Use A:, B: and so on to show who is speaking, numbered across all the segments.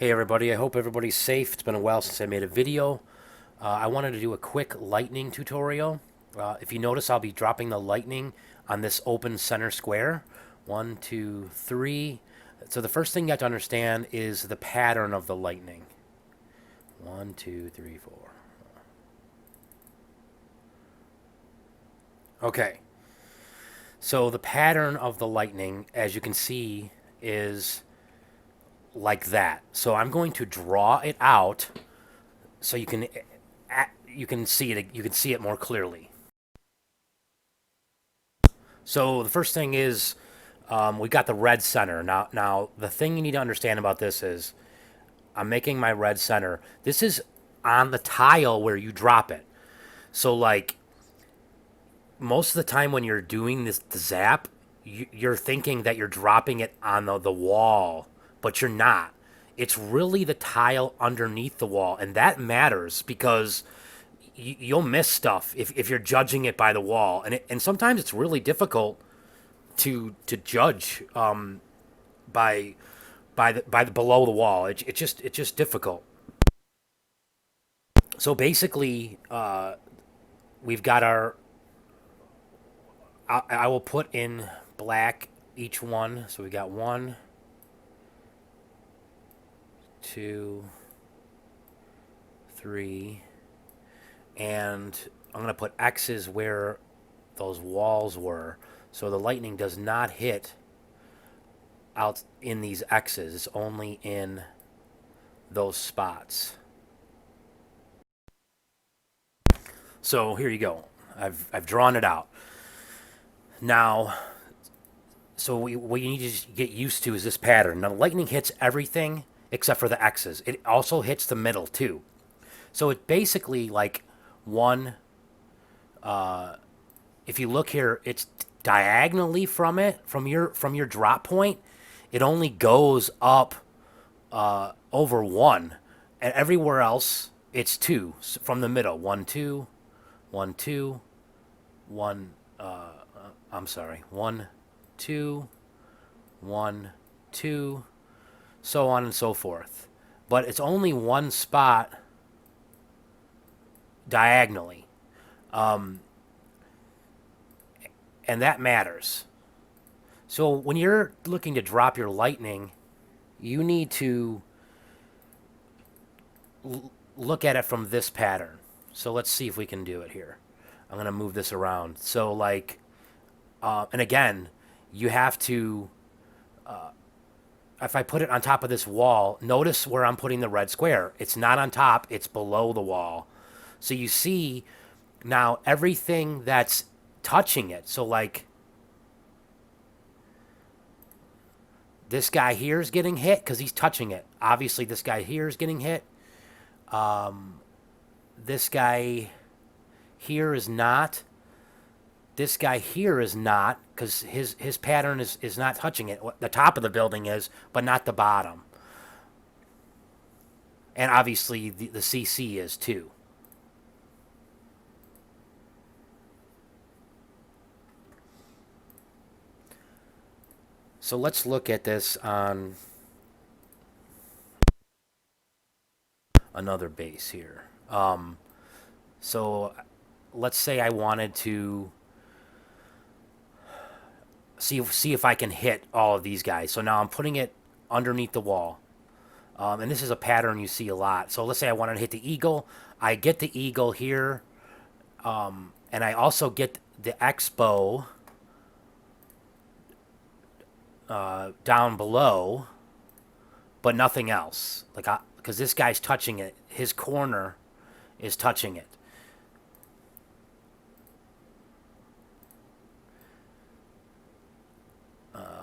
A: Hey everybody, I hope everybody's safe. It's been a while since I made a video. I wanted to do a quick lightning tutorial. If you notice, I'll be dropping the lightning on this open center square. 1, 2, 3. So the first thing you have to understand is the pattern of the lightning. 1, 2, 3, 4. Okay. So the pattern of the lightning, as you can see, is like that. So I'm going to draw it out so you can see it more clearly. So the first thing is we got the red center. Now the thing you need to understand about this is I'm making my red center. This is on the tile where you drop it. So like most of the time when you're doing the zap, you're thinking that you're dropping it on the wall, but you're not. It's really the tile underneath the wall, and that matters because you'll miss stuff if you're judging it by the wall, and sometimes it's really difficult to judge by the below the wall. It's just difficult. So basically, we've got our. I will put in black each one. So we got 1, 2, 3, and I'm gonna put X's where those walls were, so the lightning does not hit out in these X's. It's only in those spots. So here you go. I've drawn it out. Now, so what you need to get used to is this pattern. Now, the lightning hits everything except for the X's. It also hits the middle too. So it's basically like one. If you look here, it's diagonally from your drop point. It only goes up over 1, and everywhere else it's 2 from the middle. 1, 2, 1, 2, 1. I'm sorry. 1, 2, 1, 2, so on and so forth. But it's only one spot diagonally, and that matters. So when you're looking to drop your lightning, you need to look at it from this pattern. So let's see if we can do it here. I'm going to move this around. So like, and again, you have to, if I put it on top of this wall, notice where I'm putting the red square. It's not on top, it's below the wall. So you see now everything that's touching it. So like this guy here is getting hit because he's touching it. Obviously this guy here is getting hit. This guy here is not. This guy here is not because his pattern is not touching it. The top of the building is, but not the bottom. And obviously the CC is too. So let's look at this on another base here. So let's say I wanted to see if I can hit all of these guys. So now I'm putting it underneath the wall. And this is a pattern you see a lot. So let's say I wanted to hit the eagle. I get the eagle here. And I also get the X-bow down below, but nothing else. Like, because this guy's touching it. His corner is touching it.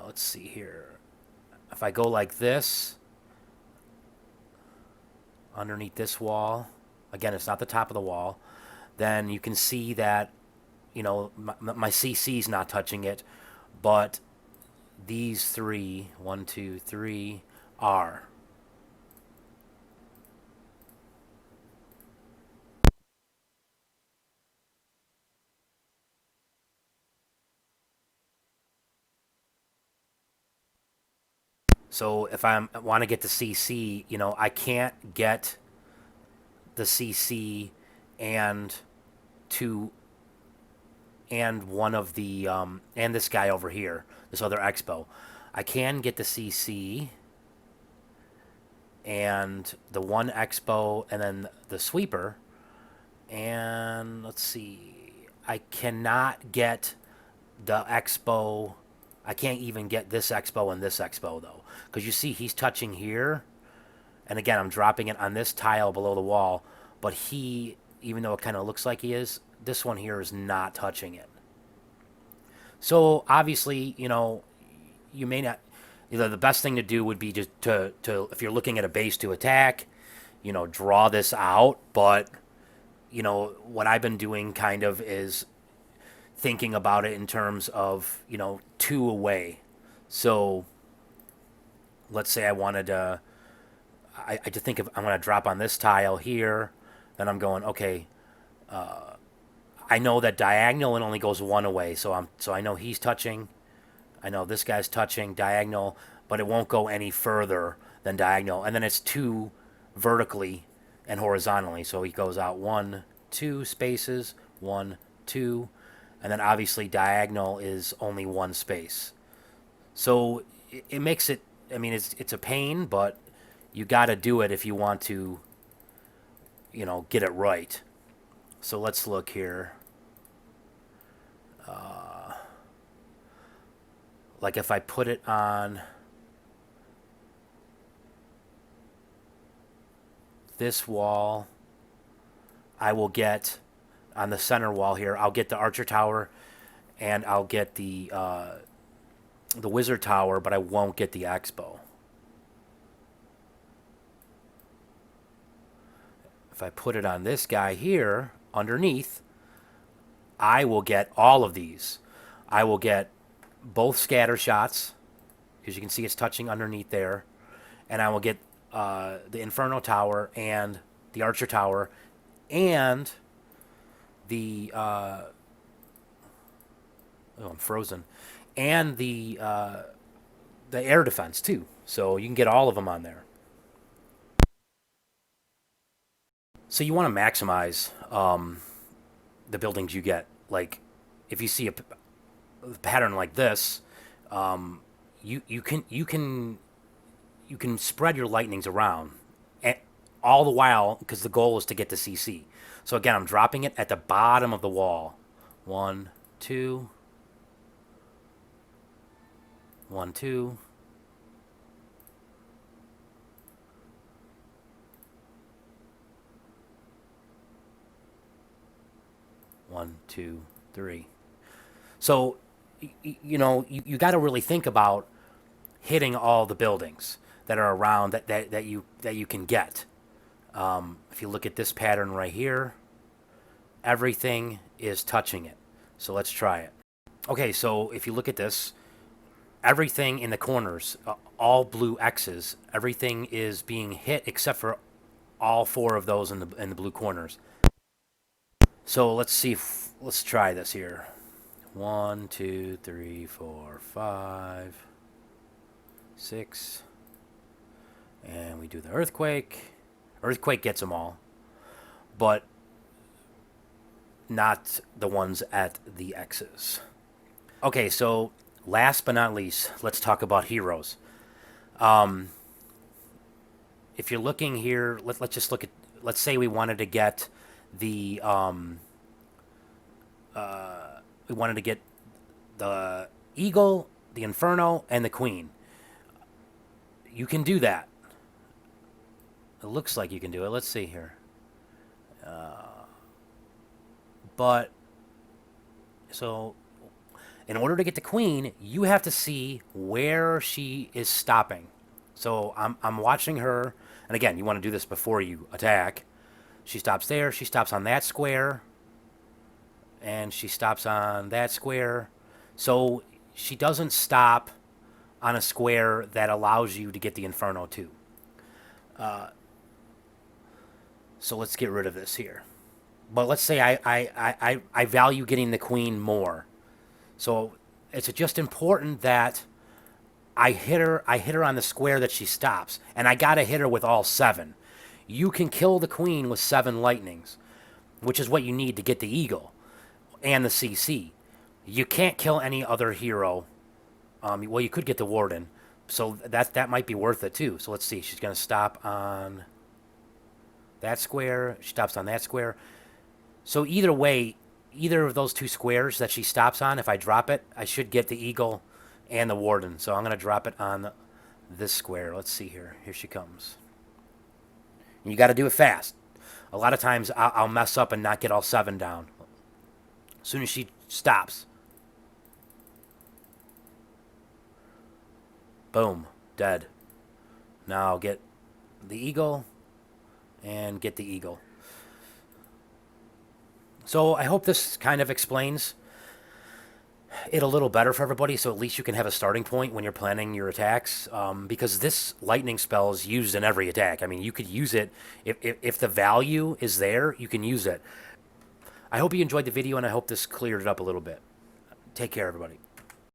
A: Let's see here. If I go like this, underneath this wall, again, it's not the top of the wall, then you can see that, my CC is not touching it, but these 3, 1, 2, 3, are. So if I want to get the CC, I can't get the CC and two and one of the and this guy over here, this other expo. I can get the CC and the one expo and then the sweeper. And let's see, I cannot get the expo. I can't even get this expo and this expo though, because you see he's touching here, and again I'm dropping it on this tile below the wall, but he, even though it kind of looks like he is, this one here is not touching it. So obviously, you may not. The best thing to do would be just to if you're looking at a base to attack, draw this out. But what I've been doing kind of is thinking about it in terms of two away. So let's say I wanted to. I just think if I'm going to drop on this tile here, then I'm going okay. I know that diagonal it only goes one away, so I know he's touching. I know this guy's touching diagonal, but it won't go any further than diagonal. And then it's two vertically and horizontally. So he goes out 1, 2 spaces, 1, 2, and then obviously diagonal is only one space. So it makes it. I mean, it's a pain, but you got to do it if you want to, get it right. So let's look here. Like if I put it on this wall, I will get on the center wall here. I'll get the archer tower, and I'll get the wizard tower, but I won't get the expo. If I put it on this guy here underneath, I will get all of these. I will get both scatter shots, because you can see it's touching underneath there, and I will get the Inferno Tower and the Archer Tower and the oh, I'm frozen, and the air defense too. So you can get all of them on there. So you want to maximize the buildings you get. Like if you see a pattern like this, you can spread your lightnings around, all the while, because the goal is to get the CC. So again, I'm dropping it at the bottom of the wall. 1, 2, 1, 2. One, two, three. So, you got to really think about hitting all the buildings that are around that you can get. If you look at this pattern right here, everything is touching it. So let's try it. Okay, so if you look at this, everything in the corners, all blue X's, everything is being hit except for all 4 of those in the blue corners. So let's see. Let's try this here. 1, 2, 3, 4, 5, 6, and we do the earthquake. Earthquake gets them all, but not the ones at the X's. Okay, so last but not least, let's talk about heroes. If you're looking here, let's just look at. Let's say we wanted to get the we wanted to get the eagle, the inferno, and the queen. You can do that. It looks like you can do it. Let's see here. But so in order to get the queen, you have to see where she is stopping. So I'm watching her, and again, you want to do this before you attack. She stops there. She stops on that square. And she stops on that square. So she doesn't stop on a square that allows you to get the Inferno too. So let's get rid of this here. But let's say I value getting the queen more. So it's just important that I hit her on the square that she stops, and I gotta hit her with all 7. You can kill the queen with 7 lightnings, which is what you need to get the eagle and the CC. You can't kill any other hero. Well, you could get the warden, so that might be worth it too. So let's see. She's gonna stop on that square. She stops on that square. So either way, either of those 2 squares that she stops on, if I drop it, I should get the eagle and the warden. So I'm gonna drop it on this square. Let's see here. Here she comes. And you got to do it fast. A lot of times I'll mess up and not get all 7 down. As soon as she stops. Boom. Dead. Now I'll get the eagle and get the eagle. So I hope this kind of explains it a little better for everybody, so at least you can have a starting point when you're planning your attacks, because this lightning spell is used in every attack. I mean, you could use it if the value is there, you can use it. I hope you enjoyed the video, and I hope this cleared it up a little bit. Take care, everybody.